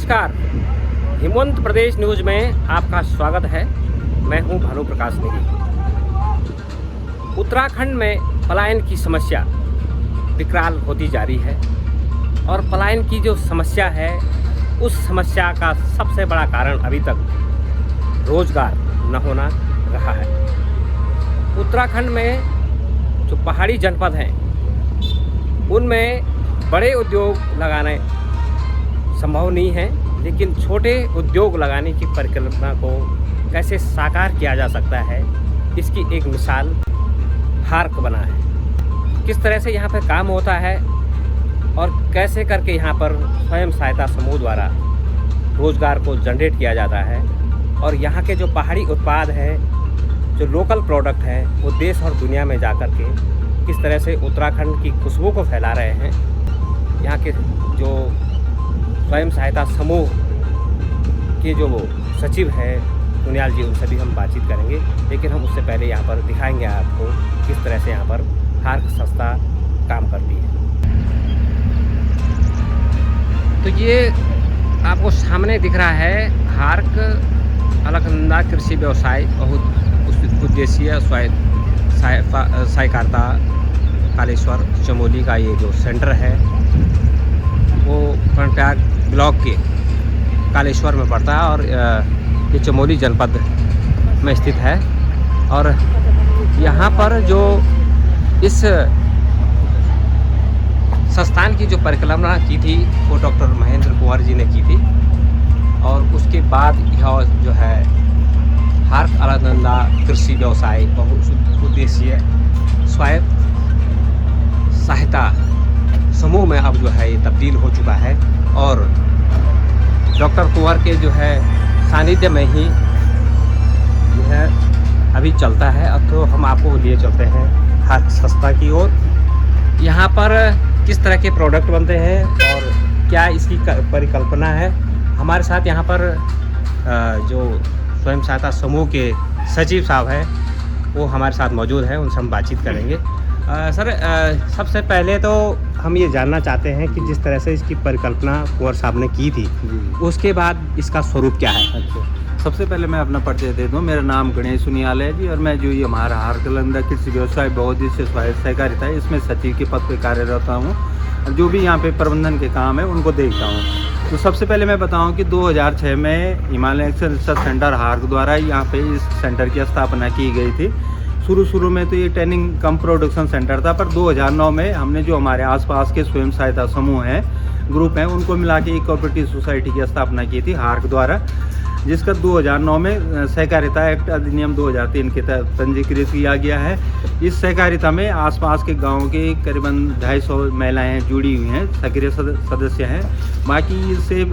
नमस्कार, हिमवंत प्रदेश न्यूज में आपका स्वागत है। मैं हूं भानु प्रकाश नेगी। उत्तराखंड में पलायन की समस्या विकराल होती जा रही है और पलायन की जो समस्या है उस समस्या का सबसे बड़ा कारण अभी तक रोजगार न होना रहा है। उत्तराखंड में जो पहाड़ी जनपद हैं उनमें बड़े उद्योग लगाने संभव नहीं है, लेकिन छोटे उद्योग लगाने की परिकल्पना को कैसे साकार किया जा सकता है इसकी एक मिसाल हार्क बना है। किस तरह से यहाँ पर काम होता है और कैसे करके यहाँ पर स्वयं सहायता समूह द्वारा रोजगार को जनरेट किया जाता है और यहाँ के जो पहाड़ी उत्पाद हैं, जो लोकल प्रोडक्ट है, वो देश और दुनिया में जा कर के किस तरह से उत्तराखंड की खुशबू को फैला रहे हैं। यहाँ के जो स्वयं सहायता समूह के जो वो सचिव हैं कुनियाल जी, उनसे भी हम बातचीत करेंगे, लेकिन हम उससे पहले यहाँ पर दिखाएंगे आपको किस तरह से यहाँ पर हार्क संस्था काम करती है। तो ये आपको सामने दिख रहा है हार्क अलकनंदा कृषि व्यवसाय बहुत उद्देशीय सहकारिता कालेश्वर चमोली का ये जो सेंटर है वो कर्नाटक ब्लॉक के कालेश्वर में पड़ता है और ये चमोली जनपद में स्थित है। और यहाँ पर जो इस संस्थान की जो परिकल्पना की थी वो डॉक्टर महेंद्र कुंवर जी ने की थी और उसके बाद यह जो है हार्क अलकनंदा कृषि व्यवसाय बहुत उद्देशीय स्वायत्त सहायता समूह में अब जो है ये तब्दील हो चुका है और डॉक्टर कुंवर के जो है सानिध्य में ही जो है अभी चलता है। अब तो हम आपको लिए चलते हैं हार्क संस्था की ओर। यहाँ पर किस तरह के प्रोडक्ट बनते हैं और क्या इसकी परिकल्पना है, हमारे साथ यहाँ पर जो स्वयं सहायता समूह के सचिव साहब हैं वो हमारे साथ मौजूद हैं, उनसे हम बातचीत करेंगे। सर, सबसे पहले तो हम ये जानना चाहते हैं कि जिस तरह से इसकी परिकल्पना कुंवर साहब ने की थी उसके बाद इसका स्वरूप क्या है। अच्छा, सबसे पहले मैं अपना परिचय दे दूं। मेरा नाम गणेश सुनियाल है जी और मैं जो ये हमारा हार्क अलकनंदा कृषि व्यवसाय बहुउद्देशीय स्वायत्त सहकारिता है इसमें सचिव के पद पर कार्यरत हूँ और जो भी यहाँ पे प्रबंधन के काम है उनको देखता हूँ। तो सबसे पहले मैं बताऊँ कि 2006 में हिमालय एक्सेल रिसर्च सेंटर हार्क द्वारा यहाँ पे इस सेंटर की स्थापना की गई थी। शुरू में तो ये ट्रेनिंग कम प्रोडक्शन सेंटर था, पर 2009 में हमने जो हमारे आसपास के स्वयं सहायता समूह हैं, ग्रुप हैं, उनको मिला के एक कोऑपरेटिव सोसाइटी की स्थापना की थी हार्क द्वारा, जिसका 2009 में सहकारिता एक्ट अधिनियम 2003 के तहत पंजीकृत किया गया है। इस सहकारिता में आसपास के गाँव के करीबन 250 महिलाएँ जुड़ी हुई हैं, सक्रिय सदस्य हैं। बाकी इससे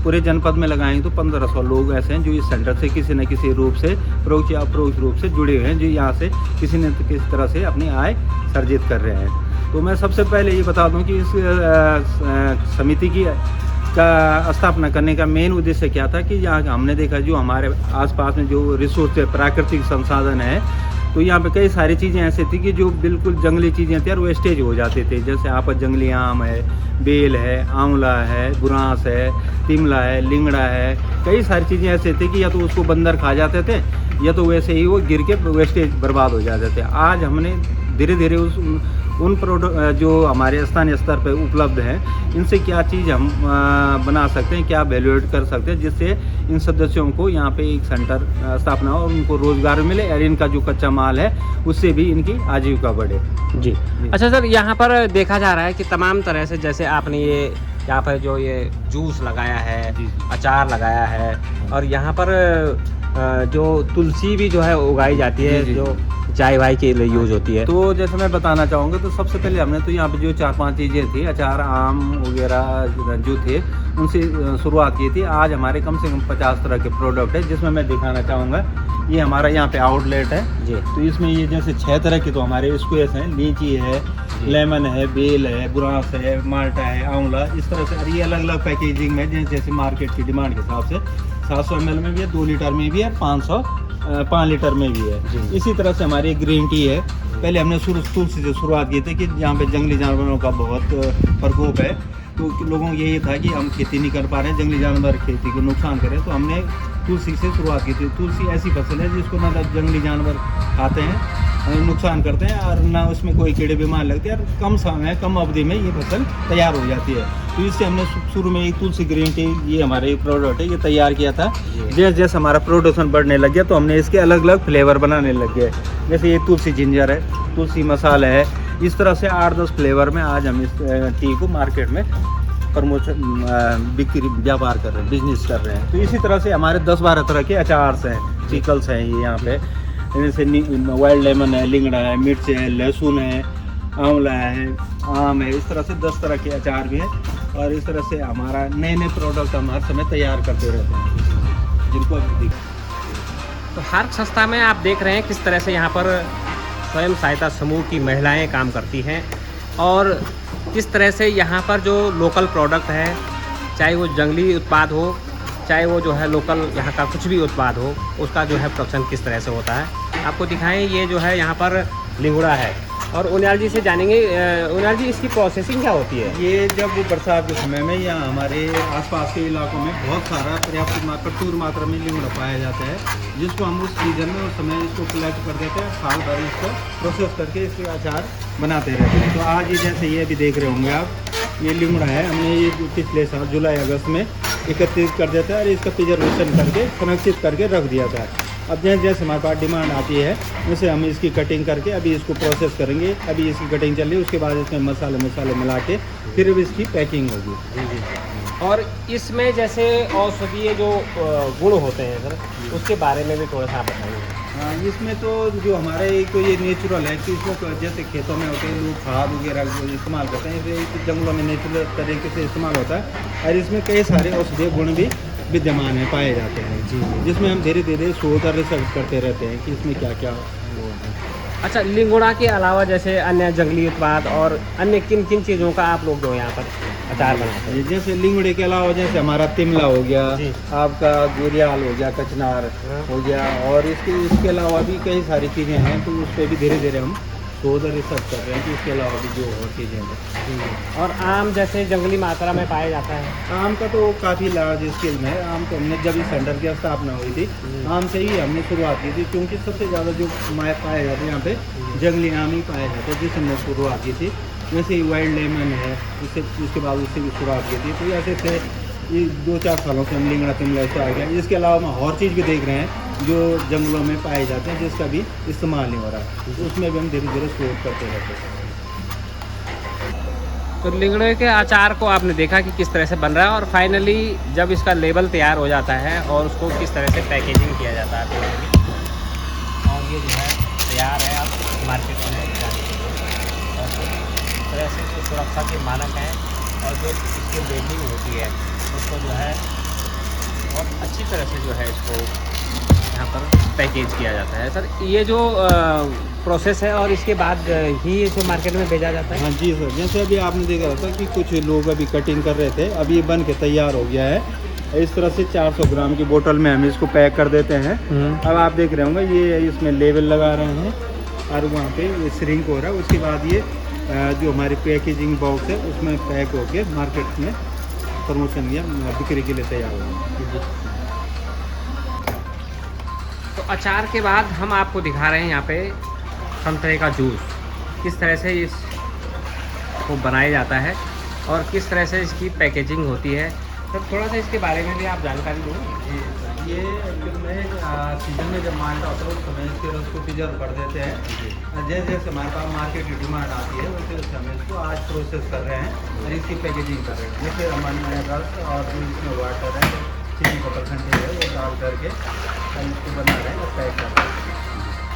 पूरे जनपद में लगाएं तो 1500 लोग ऐसे हैं जो इस सेंटर से किसी न किसी रूप से परोक्ष या अप्रोक्ष रूप से जुड़े हुए हैं, जो यहाँ से किसी न किसी तरह से अपनी आय सर्जित कर रहे हैं। तो मैं सबसे पहले ये बता दूँ कि इस समिति की का स्थापना करने का मेन उद्देश्य क्या था कि यहाँ हमने देखा जो हमारे आसपास में जो रिसोर्स है, प्राकृतिक संसाधन है, तो यहाँ पे कई सारी चीज़ें ऐसी थी कि जो बिल्कुल जंगली चीज़ें थी और वेस्टेज हो जाते थे। जैसे आप जंगली आम है, बेल है, आंवला है, बुरांस है, तिमला है, लिंगड़ा है, कई सारी चीज़ें ऐसे थी कि या तो उसको बंदर खा जाते थे या तो वैसे ही वो गिर के वेस्टेज बर्बाद हो जाते थे। आज हमने धीरे धीरे उन प्रोडक्ट जो हमारे स्थानीय स्तर पर उपलब्ध हैं इनसे क्या चीज़ हम बना सकते हैं, क्या वैल्यूएट कर सकते हैं, जिससे इन सदस्यों को यहाँ पे एक सेंटर स्थापना हो और उनको रोजगार मिले और इनका जो कच्चा माल है उससे भी इनकी आजीविका बढ़े। जी। अच्छा सर, यहाँ पर देखा जा रहा है कि तमाम तरह से, जैसे आपने ये यहाँ पर जो ये जूस लगाया है, अचार लगाया है और यहाँ पर जो तुलसी भी जो है उगाई जाती है, जो चाय वाय के लिए यूज होती है। तो जैसे मैं बताना चाहूँगा, तो सबसे पहले हमने तो यहाँ पे जो 4-5 चीज़ें थी, अचार, आम वगैरह जो थे उनसे शुरुआत की थी। आज हमारे कम से कम 50 तरह के प्रोडक्ट है, जिसमें मैं दिखाना चाहूँगा ये हमारा यहाँ पे आउटलेट है जी। तो इसमें ये जैसे 6 तरह के तो हमारे स्क्वेयर्स हैं, लीची है, लेमन है, बेल है, बुरांस है, माल्टा है, आंवला, इस तरह से। और ये अलग अलग पैकेजिंग में जैसे मार्केट की डिमांड के हिसाब से 700 ml में भी है, 2 लीटर में भी है, 5 लीटर में भी है। इसी तरह से हमारी ग्रीन टी है। पहले हमने तुलसी से शुरुआत की थी कि यहाँ पे जंगली जानवरों का बहुत प्रकोप है, तो लोगों को यही था कि हम खेती नहीं कर पा रहे हैं, जंगली जानवर खेती को नुकसान करें, तो हमने तुलसी से शुरुआत की थी। तुलसी ऐसी फसल है जिसको ना जंगली जानवर खाते हैं, नुकसान करते हैं, और ना उसमें कोई कीड़े बीमार लगते हैं, और कम समय कम अवधि में ये फसल तैयार हो जाती है। तो इससे हमने शुरू में एक तुलसी ग्रीन टी, ये हमारे प्रोडक्ट है, ये तैयार किया था। जैसे जैसे हमारा प्रोडक्शन बढ़ने लग गया तो हमने इसके अलग अलग फ्लेवर बनाने लग गए। जैसे ये तुलसी जिंजर है, तुलसी मसाला है, इस तरह से 8-10 फ्लेवर में आज हम इस टी को मार्केट में प्रमोशन बिक्री व्यापार कर रहे हैं, बिजनेस कर रहे हैं। तो इसी तरह से हमारे 10-12 तरह के अचार्स हैं, पिकल्स हैं ये यहाँ पे, जैसे वाइल्ड लेमन है, लिंगड़ा है, मिर्च है, लहसुन है, आंवला है, आम है, इस तरह से 10 तरह के अचार भी हैं। और इस तरह से हमारा नए नए प्रोडक्ट हम हर समय तैयार करते रहते हैं, जिनको अब तो हार्क संस्था में आप देख रहे हैं किस तरह से यहाँ पर स्वयं सहायता समूह की महिलाएं काम करती हैं, और किस तरह से यहाँ पर जो लोकल प्रोडक्ट है, चाहे वो जंगली उत्पाद हो, चाहे वो जो है लोकल यहाँ का कुछ भी उत्पाद हो, उसका जो है प्रोडक्शन किस तरह से होता है आपको दिखाएं। ये जो है यहाँ पर लिंगुड़ा है, और उनियाल जी से जानेंगे, उनियाल जी इसकी प्रोसेसिंग क्या होती है? ये जब बरसात के समय में यहाँ हमारे आसपास के इलाकों में बहुत सारा प्रचुर मात्रा में लिंगड़ा पाया जाता है, जिसको हम उस सीजन में उस समय इसको कलेक्ट कर देते हैं, साल भर इसको प्रोसेस करके इसके अचार बनाते रहते हैं। तो आज ये जैसे ये भी देख रहे होंगे आप, ये लिंगड़ा है, हमने ये पिछले साल जुलाई अगस्त में एकत्रित कर देता है और इसका प्रिजर्वेशन करके संरक्षित करके रख दिया था। अब जैसे जैसे हमारे पास डिमांड आती है, वैसे हम इसकी कटिंग करके अभी इसको प्रोसेस करेंगे। अभी इसकी कटिंग चल रही है, उसके बाद इसमें मसाले मिला के फिर अब इसकी पैकिंग होगी। जी। और इसमें जैसे औषधीय जो गुण होते हैं सर, उसके बारे में भी थोड़ा सा बताइए। हाँ, इसमें तो जो हमारे एक तो ये नेचुरल है कि इसको जैसे खेतों में होते हैं लोग खाद वगैरह जो इस्तेमाल करते हैं, इसे जंगलों में नेचुरल तरीके से इस्तेमाल होता है, और इसमें कई सारे औषधीय गुण भी विद्यमान है, पाए जाते हैं जी, जिसमें हम धीरे धीरे शोध और रिसर्च करते रहते हैं कि इसमें क्या क्या वो है। अच्छा, लिंगुड़ा के अलावा जैसे अन्य जंगली उत्पाद और अन्य किन किन चीज़ों का आप लोग जो यहाँ पर अचार बनाते हैं? जैसे लिंगड़े के अलावा जैसे हमारा तिमला हो गया, आपका गुरियाल हो गया, कचनार हो गया, और इसके अलावा भी कई सारी चीज़ें हैं, तो उस पर भी धीरे धीरे हम शोध और रिसर्च कर रहे हैं कि इसके अलावा भी जो और चीज़ें हैं। और आम जैसे जंगली मात्रा में पाया जाता है? आम का तो काफ़ी लार्ज स्केल में है। आम तो हमने जब इस सेंटर की स्थापना हुई थी, आम से ही हमने शुरुआत की थी, क्योंकि सबसे ज़्यादा जो पाए जाते हैं यहाँ पे जंगली आम ही पाए जाते हैं, जिससे हमने शुरुआत की थी। वैसे ही वाइल्ड लेमन है, उसके बाद उससे भी शुरुआत की थी। तो ऐसे थे ये 2-4 सालों से हम लिंगड़ा तिमला से आ गया। इसके अलावा हम और चीज़ भी देख रहे हैं जो जंगलों में पाए जाते हैं, जिसका भी इस्तेमाल नहीं हो रहा, तो उसमें भी हम धीरे धीरे शोध करते रहते हैं। तो लिंगड़े के अचार को आपने देखा कि किस तरह से बन रहा है, और फाइनली जब इसका लेबल तैयार हो जाता है और उसको किस तरह से पैकेजिंग किया जाता है, और ये जो है तैयार है आप मार्केट में जाने के लिए। और इस तरह से जो सुरक्षा के मानक हैं और जो इसकी लेबलिंग होती है, उसको जो है बहुत अच्छी तरह से जो है इसको यहाँ पर पैकेज किया जाता है। सर, ये जो प्रोसेस है और इसके बाद ही जो मार्केट में भेजा जाता है? हाँ जी सर, जैसे अभी आपने देखा था कि कुछ लोग अभी कटिंग कर रहे थे, अभी ये बन के तैयार हो गया है। इस तरह से 400 ग्राम की बोतल में हम इसको पैक कर देते हैं। अब आप देख रहे होंगे ये इसमें लेबल लगा रहे हैं, और वहाँ पे ये श्रिंक हो रहा है। उसके बाद ये जो हमारी पैकेजिंग बॉक्स है उसमें पैक होके मार्केट में प्रमोशन या बिक्री के लिए तैयार होगा। तो अचार के बाद हम आपको दिखा रहे हैं यहाँ पे संतरे का जूस, किस तरह से इसको बनाया जाता है और किस तरह से इसकी पैकेजिंग होती है। तो थोड़ा सा इसके बारे में भी आप जानकारी दो। ये सीजन में जब माल आता है उस समय इसके रस को प्रिजर्व कर देते हैं। जैसे जैसे हमारे पास मार्केट की डिमांड आती है वैसे वैसे हम इसको आज प्रोसेस कर रहे हैं और इसकी पैकेजिंग कर रहे हैं। जैसे हमारे रस और जो इसमें वाटर है, चीनी का परसेंटेज है, वो डाल करके हम इसको बना रहे हैं और पैक कर रहे हैं।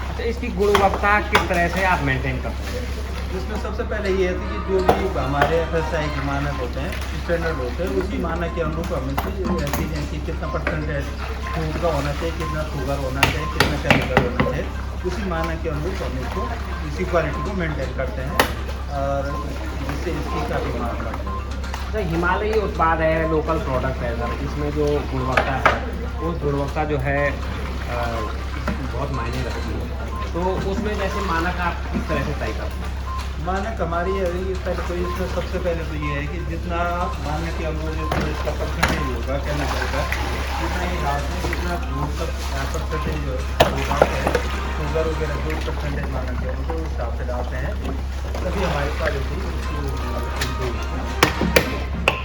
अच्छा, इसकी गुणवत्ता किस तरह से आप मेंटेन करते हैं? इसमें सबसे पहले ये है कि जो भी हमारे FSI के मानक होते हैं, स्टैंडर्ड होते हैं, उसी मानक के अनुरूप हम इसमें चीज़ें कि कितना परसेंटेज फूड का होना चाहिए, कितना शुगर होना चाहिए, कितना केमिकल होना चाहिए, उसी मानक के अनुरूप हम इसको इसी क्वालिटी को मेंटेन करते हैं और जिससे इसकी काफ़ी मांग बढ़ती है। तो हिमालयी उत्पाद है, लोकल प्रोडक्ट है सर, इसमें जो गुणवत्ता है उस गुणवत्ता जो है बहुत मायने रखती है। तो उसमें जैसे मानक आप किस तरह से तय करते हैं? मानक हमारी है पहले तो इसमें सबसे पहले तो ये है कि जितना मानक के अनुसार इसका परसेंटेज होगा केमिकल का, जितना ही डालते हैं जितना दूर तक परसेंटेज होगा, शुगर वगैरह जो परसेंटेज मानक के उनको उस हिसाब से डालते हैं, तभी हमारी क्वालिटी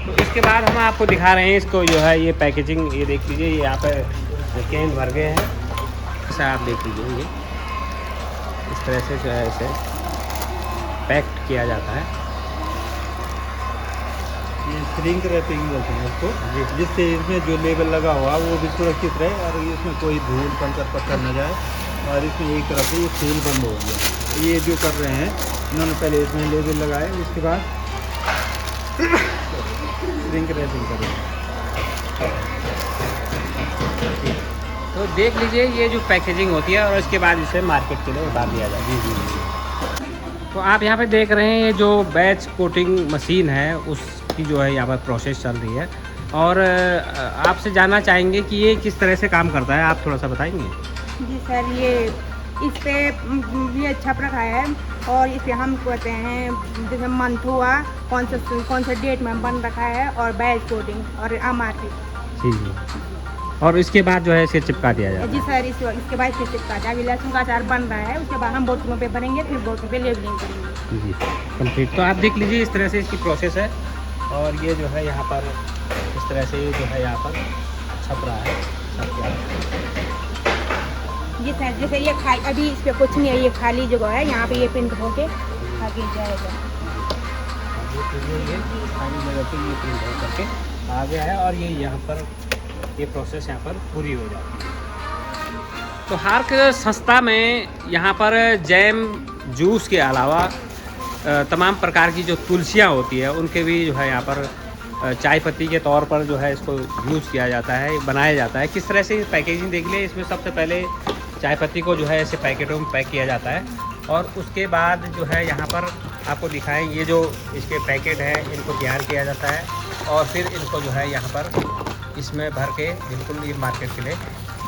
तो इसके बाद हम आपको दिखा रहे हैं इसको जो है ये पैकेजिंग, ये देख लीजिए, ये यहाँ पर कैन भर गए हैं, ऐसा आप देख लीजिए, ये इस तरह से जो है इसे पैक्ड किया जाता है। ये श्रिंक रैपिंग बोलते हैं इसको, जिससे इसमें जो लेबल लगा हुआ वो भी सुरक्षित रहे और इसमें कोई धूल कंकर पत्थर न जाए, और इसमें एक तरफ से ये सील बंद हो गया। ये जो कर रहे हैं इन्होंने पहले इसमें लेबल लगाए, उसके बाद श्रिंक रैपिंग करें। तो देख लीजिए ये जो पैकेजिंग होती है और उसके बाद इसे मार्केट के लिए उतार दिया जाता है। जी। तो आप यहाँ पे देख रहे हैं ये जो बैच कोटिंग मशीन है उसकी जो है यहाँ पर प्रोसेस चल रही है, और आपसे जानना चाहेंगे कि ये किस तरह से काम करता है, आप थोड़ा सा बताएंगे। जी सर, ये इस पे ये छप रखा है और इस पे हम कहते हैं जैसे मंथ हुआ, कौन सा डेट में बन रखा है, और बैच कोटिंग और MRP। जी। और इसके बाद जो है इसे चिपका दिया जाएगा। जी सर, इसके बाद इसे चिपका दिया। अभी लहसुन का अचार बन रहा है, उसके बाद हम बोतलों पे भरेंगे, फिर बोतलों पे लेबलिंग करेंगे। जी कंप्लीट। तो आप देख लीजिए इस तरह से इसकी प्रोसेस है, और ये जो है यहाँ पर इस तरह से जो है यहाँ पर छप रहा है, छप गया है। जी सर, जैसे ये खाली अभी इस पे कुछ नहीं है, ये खाली जगह है, यहाँ पे ये प्रिंट होके आगे जाएगा। ये खाली जगह पे ये प्रिंट हो करके आ गया है, और ये यहाँ पर ये प्रोसेस यहाँ पर पूरी हो जाती है। तो हार्क संस्था में यहाँ पर जैम जूस के अलावा तमाम प्रकार की जो तुलसियाँ होती है उनके भी जो है यहाँ पर चाय पत्ती के तौर पर जो है इसको यूज़ किया जाता है, बनाया जाता है। किस तरह से पैकेजिंग देख लिए, इसमें सबसे पहले चाय पत्ती को जो है ऐसे पैकेटों में पैक किया जाता है, और उसके बाद जो है यहाँ पर आपको दिखाएं ये जो इसके पैकेट है इनको तैयार किया जाता है, और फिर इनको जो है यहाँ पर इसमें भर के बिल्कुल ये मार्केट के लिए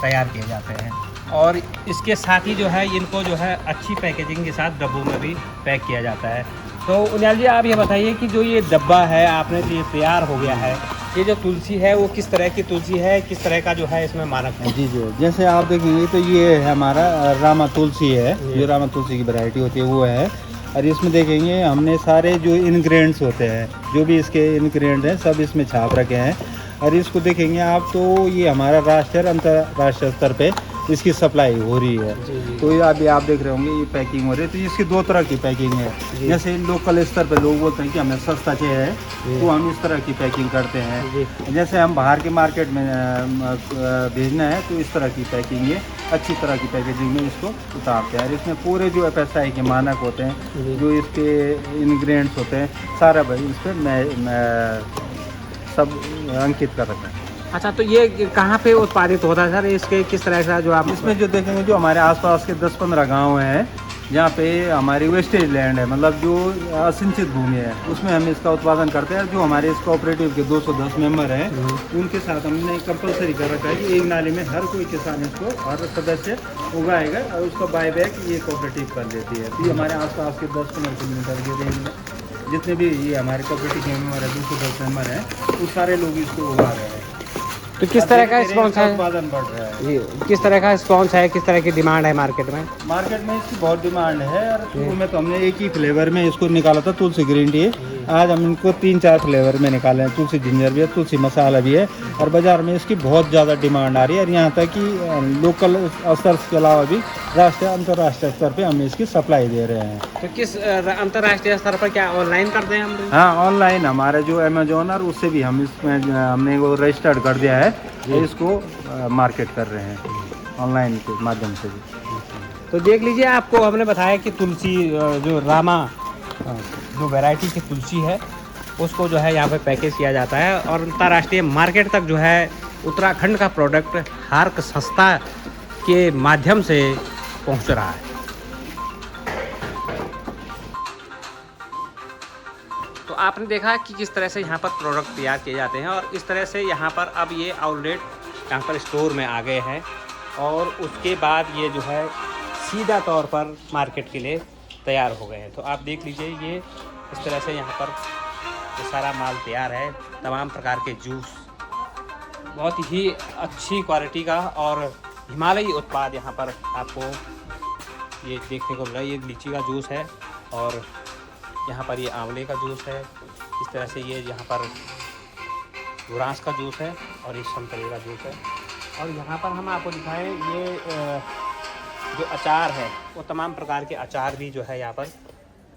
तैयार किए जाते हैं। और इसके साथ ही जो है इनको जो है अच्छी पैकेजिंग के साथ डब्बों में भी पैक किया जाता है। तो उनियाल जी आप ये बताइए कि जो ये डब्बा है आपने ये तैयार हो गया है, ये जो तुलसी है वो किस तरह की तुलसी है, किस तरह का जो है इसमें मानक है? जी, जैसे आप देखेंगे तो ये है हमारा रामा तुलसी है, जो रामा तुलसी की वैरायटी होती है वो है। और इसमें देखेंगे हमने सारे जो इंग्रेडिएंट्स होते हैं, जो भी इसके इंग्रेडिएंट हैं सब इसमें छाप रखे हैं। और इसको देखेंगे आप तो ये हमारा राष्ट्रीय अंतर्राष्ट्रीय स्तर पे इसकी सप्लाई हो रही है। तो ये अभी आप देख रहे होंगे ये पैकिंग हो रही है। तो इसकी दो तरह की पैकिंग है, जैसे लोकल स्तर पे लोग बोलते हैं कि हमें सस्ता चाहिए है, तो हम इस तरह की पैकिंग करते हैं। जैसे हम बाहर के मार्केट में भेजना है तो इस तरह की पैकिंग है, अच्छी तरह की पैकेजिंग में इसको उतारते हैं। और इसमें पूरे जो FSI के मानक होते हैं, जो इसके इंग्रेडिएंट्स होते हैं, सारा भाई इस पर सब अंकित कर रखा है। अच्छा, तो ये कहाँ पे उत्पादित होता है सर, इसके किस तरह का जो आप इसमें जो देखेंगे जो हमारे आसपास के 10-15 गांव हैं जहाँ पे हमारी वेस्टेज लैंड है, मतलब जो असिंचित भूमि है, उसमें हम इसका उत्पादन करते हैं। जो हमारे इस कोऑपरेटिव के 210 मेंबर हैं उनके साथ हमने कंपलसरी कर रखा है कि एक नाली में हर कोई किसान इसको, हर सदस्य उगाएगा और उसका बायबैक ये कोऑपरेटिव कर देती है। तो ये हमारे आसपास के 10-15 किलोमीटर के रेंज में जितने भी ये हमारे कोऑपरेटिव के मेंबर है, 210 मेंबर हैं, वो सारे लोग इसको उगा रहे हैं। तो किस तरह का रिस्पॉन्स है, उत्पादन बढ़ रहा है जी, किस तरह का रिस्पॉन्स है, किस तरह की डिमांड है मार्केट में? मार्केट में इसकी बहुत डिमांड है। और शुरू में तो हमने एक ही फ्लेवर में इसको निकाला था, तुलसी ग्रीन टी। आज हम इनको 3-4 फ्लेवर में निकाले हैं, तुलसी जिंजर भी है, तुलसी मसाला भी है। और बाज़ार में इसकी बहुत ज़्यादा डिमांड आ रही है। और यहाँ तक कि लोकल स्तर के अलावा भी राष्ट्रीय अंतर्राष्ट्रीय स्तर पे हम इसकी सप्लाई दे रहे हैं। तो किस अंतर्राष्ट्रीय स्तर पर क्या ऑनलाइन करते हैं हम? हाँ, ऑनलाइन हमारे जो अमेजोन और उससे भी हम इसमें हमने वो रजिस्टर्ड कर दिया है, इसको मार्केट कर रहे हैं ऑनलाइन के माध्यम से भी। तो देख लीजिए, आपको हमने बताया कि तुलसी जो रामा जो वैरायटी की तुलसी है उसको जो है यहाँ पे पैकेज किया जाता है, और अंतर्राष्ट्रीय मार्केट तक जो है उत्तराखंड का प्रोडक्ट हार्क संस्था के माध्यम से पहुँच रहा है। तो आपने देखा कि किस तरह से यहाँ पर प्रोडक्ट तैयार किए जाते हैं, और इस तरह से यहाँ पर अब ये आउटलेट यहाँ पर स्टोर में आ गए हैं, और उसके बाद ये जो है सीधा तौर पर मार्केट के लिए तैयार हो गए हैं। तो आप देख लीजिए, ये इस तरह से यहाँ पर ये सारा माल तैयार है। तमाम प्रकार के जूस, बहुत ही अच्छी क्वालिटी का और हिमालयी उत्पाद यहाँ पर आपको ये देखने को मिल रहा है। ये लीची का जूस है और यहाँ पर ये आंवले का जूस है। इस तरह से ये यहाँ पर गुरांस का जूस है और ये संतरे का जूस है। और यहाँ पर हम आपको दिखाएं, ये जो अचार है वो तमाम प्रकार के अचार भी जो है यहाँ पर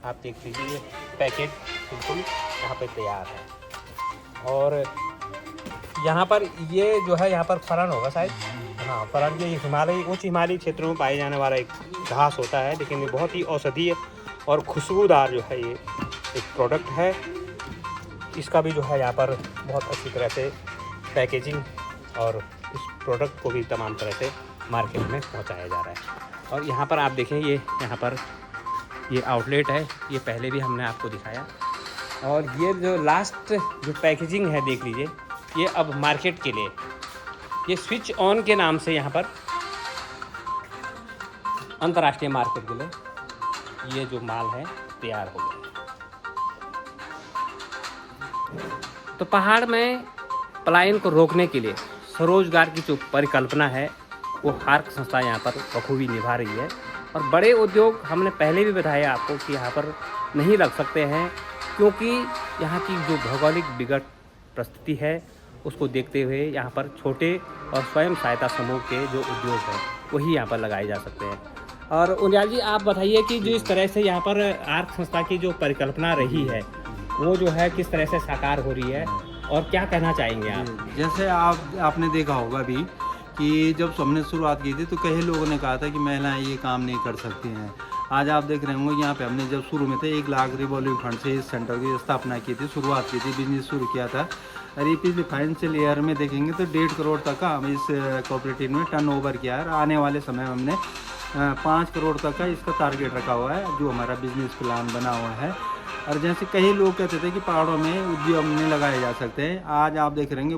आप देख लीजिए, ये पैकेट बिल्कुल यहाँ पे तैयार है। और यहाँ पर ये जो है यहाँ पर फरन होगा शायद, हाँ फरन, ये हिमालय उच्च हिमालयी क्षेत्रों में पाए जाने वाला एक घास होता है, लेकिन ये बहुत ही औषधीय और खुशबूदार जो है ये एक प्रोडक्ट है। इसका भी जो है यहाँ पर बहुत अच्छी तरह से पैकेजिंग और इस प्रोडक्ट को भी तमाम तरह से मार्केट में पहुँचाया जा रहा है। और यहाँ पर आप देखें, ये यहाँ पर ये आउटलेट है, ये पहले भी हमने आपको दिखाया। और ये जो लास्ट जो पैकेजिंग है देख लीजिए, ये अब मार्केट के लिए ये स्विच ऑन के नाम से यहाँ पर अंतर्राष्ट्रीय मार्केट के लिए ये जो माल है तैयार हो गया। तो पहाड़ में पलायन को रोकने के लिए स्वरोजगार की जो परिकल्पना है वो हार्क संस्था यहाँ पर बखूबी निभा रही है। और बड़े उद्योग हमने पहले भी बताया आपको कि यहाँ पर नहीं लग सकते हैं, क्योंकि यहाँ की जो भौगोलिक विकट परिस्थिति है उसको देखते हुए यहाँ पर छोटे और स्वयं सहायता समूह के जो उद्योग हैं वही यहाँ पर लगाए जा सकते हैं। और उनियाल जी, आप बताइए कि जो इस तरह से यहाँ पर आर्क संस्था की जो परिकल्पना रही है वो जो है किस तरह से साकार हो रही है और क्या कहना चाहेंगे आप? जैसे आपने देखा होगा अभी कि जब हमने शुरुआत की थी तो कई लोगों ने कहा था कि महिलाएं ये काम नहीं कर सकती हैं। आज आप देख रहे होंगे यहाँ पे हमने जब शुरू में थे 1 लाख रिवॉल्विंग फंड से इस सेंटर की स्थापना की थी, शुरुआत की थी, बिजनेस शुरू किया था। और ये पिछले फाइनेंशियल ईयर में देखेंगे तो 1.5 करोड़ तक का हम इस कोऑपरेटिव में टर्नओवर किया है। आने वाले समय में हमने 5 करोड़ तक का इसका टारगेट रखा हुआ है, जो हमारा बिजनेस प्लान बना हुआ है। और जैसे कई लोग कहते थे कि पहाड़ों में उद्योग नहीं लगाए जा सकते हैं, आज आप देख रहे हैं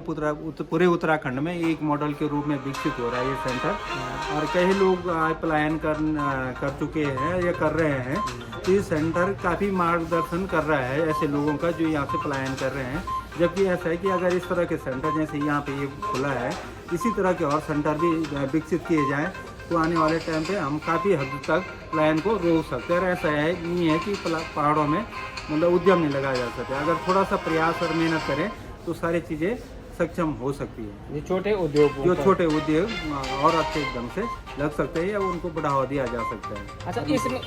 पूरे उत्तराखंड में एक मॉडल के रूप में विकसित हो रहा है ये सेंटर। और कई लोग पलायन कर चुके हैं या कर रहे हैं, तो ये सेंटर काफ़ी मार्गदर्शन कर रहा है ऐसे लोगों का जो यहाँ से पलायन कर रहे हैं। जबकि ऐसा है कि अगर इस तरह के सेंटर जैसे यहाँ पे ये खुला है, इसी तरह के और सेंटर भी विकसित किए जाएँ तो आने वाले टाइम पे हम काफ़ी हद तक पलायन को रोक सकते हैं। ऐसा है नहीं है कि पहाड़ों में मतलब उद्यम नहीं लगाया जा सकता। अगर थोड़ा सा प्रयास और मेहनत करें तो सारी चीज़ें सक्षम हो सकती है। ये छोटे उद्योग, जो छोटे उद्योग और अच्छे ढंग से लग सकते हैं या उनको बढ़ावा दिया जा सकता है। अच्छा,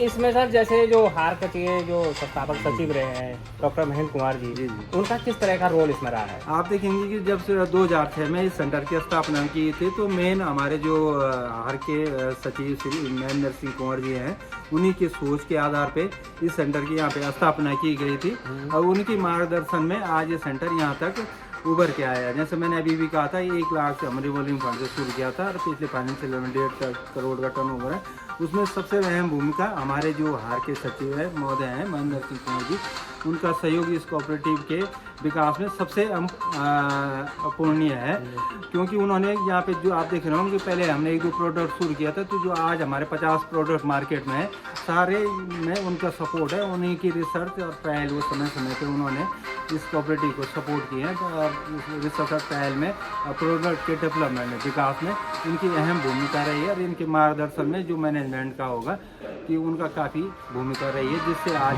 इसमें सर जैसे जो हार्क के जो संस्थापक सचिव रहे हैं डॉक्टर महेंद्र कुमार जी, उनका किस तरह का रोल इसमें रहा है? आप देखेंगे कि जब से 2006 में इस सेंटर की स्थापना की थी तो मेन हमारे जो हार्क के सचिव श्री महेंद्र सिंह कुंवर जी हैं, उन्हीं की सोच के आधार पे इस सेंटर की यहाँ पे स्थापना की गई थी। और उनकी मार्गदर्शन में आज ये सेंटर यहाँ तक उभर के आया। जैसे मैंने अभी भी कहा था, 1 लाख से हम रिवॉल्विंग फंड से शुरू किया था और पिछले फाइनेंशियल में 1.5 करोड़ का टर्नओवर है। उसमें सबसे अहम भूमिका हमारे जो हार के सचिव है महोदय हैं महेंद्र सिंह कुंवर जी, उनका सहयोग इस कोऑपरेटिव के विकास में सबसे अपूर्णीय है। क्योंकि उन्होंने यहाँ पे जो आप देख रहे होंगे, पहले हमने 1-2 प्रोडक्ट शुरू किया था, तो जो आज हमारे 50 प्रोडक्ट मार्केट में है, सारे में उनका सपोर्ट है। उन्हीं की रिसर्च और ट्रायल वो समय समय पर उन्होंने इस कोऑपरेटिव को सपोर्ट किया है। तो रिसर्च और ट्रायल में प्रोडक्ट के डेवलपमेंट में, विकास में इनकी अहम भूमिका रही है। और इनके मार्गदर्शन में जो मैनेजमेंट का होगा कि उनका काफ़ी भूमिका रही है, जिससे आज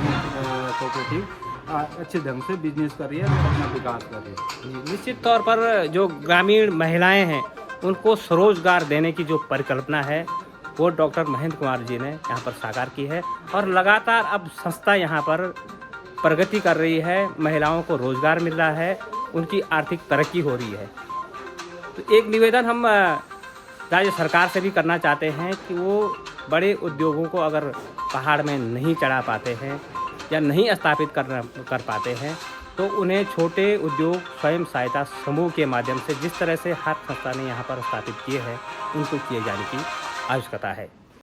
कोऑपरेटिव अच्छे ढंग से बिजनेस कर रही है और अपना विकास कर रही है। निश्चित तौर पर जो ग्रामीण महिलाएं हैं उनको स्वरोजगार देने की जो परिकल्पना है वो डॉक्टर महेंद्र कुमार जी ने यहाँ पर साकार की है। और लगातार अब संस्था यहाँ पर प्रगति कर रही है, महिलाओं को रोजगार मिल रहा है, उनकी आर्थिक तरक्की हो रही है। तो एक निवेदन हम राज्य सरकार से भी करना चाहते हैं कि वो बड़े उद्योगों को अगर पहाड़ में नहीं चढ़ा पाते हैं या नहीं स्थापित कर पाते हैं तो उन्हें छोटे उद्योग स्वयं सहायता समूह के माध्यम से जिस तरह से हार्क संस्था ने यहाँ पर स्थापित किए हैं उनको किए जाने की आवश्यकता है।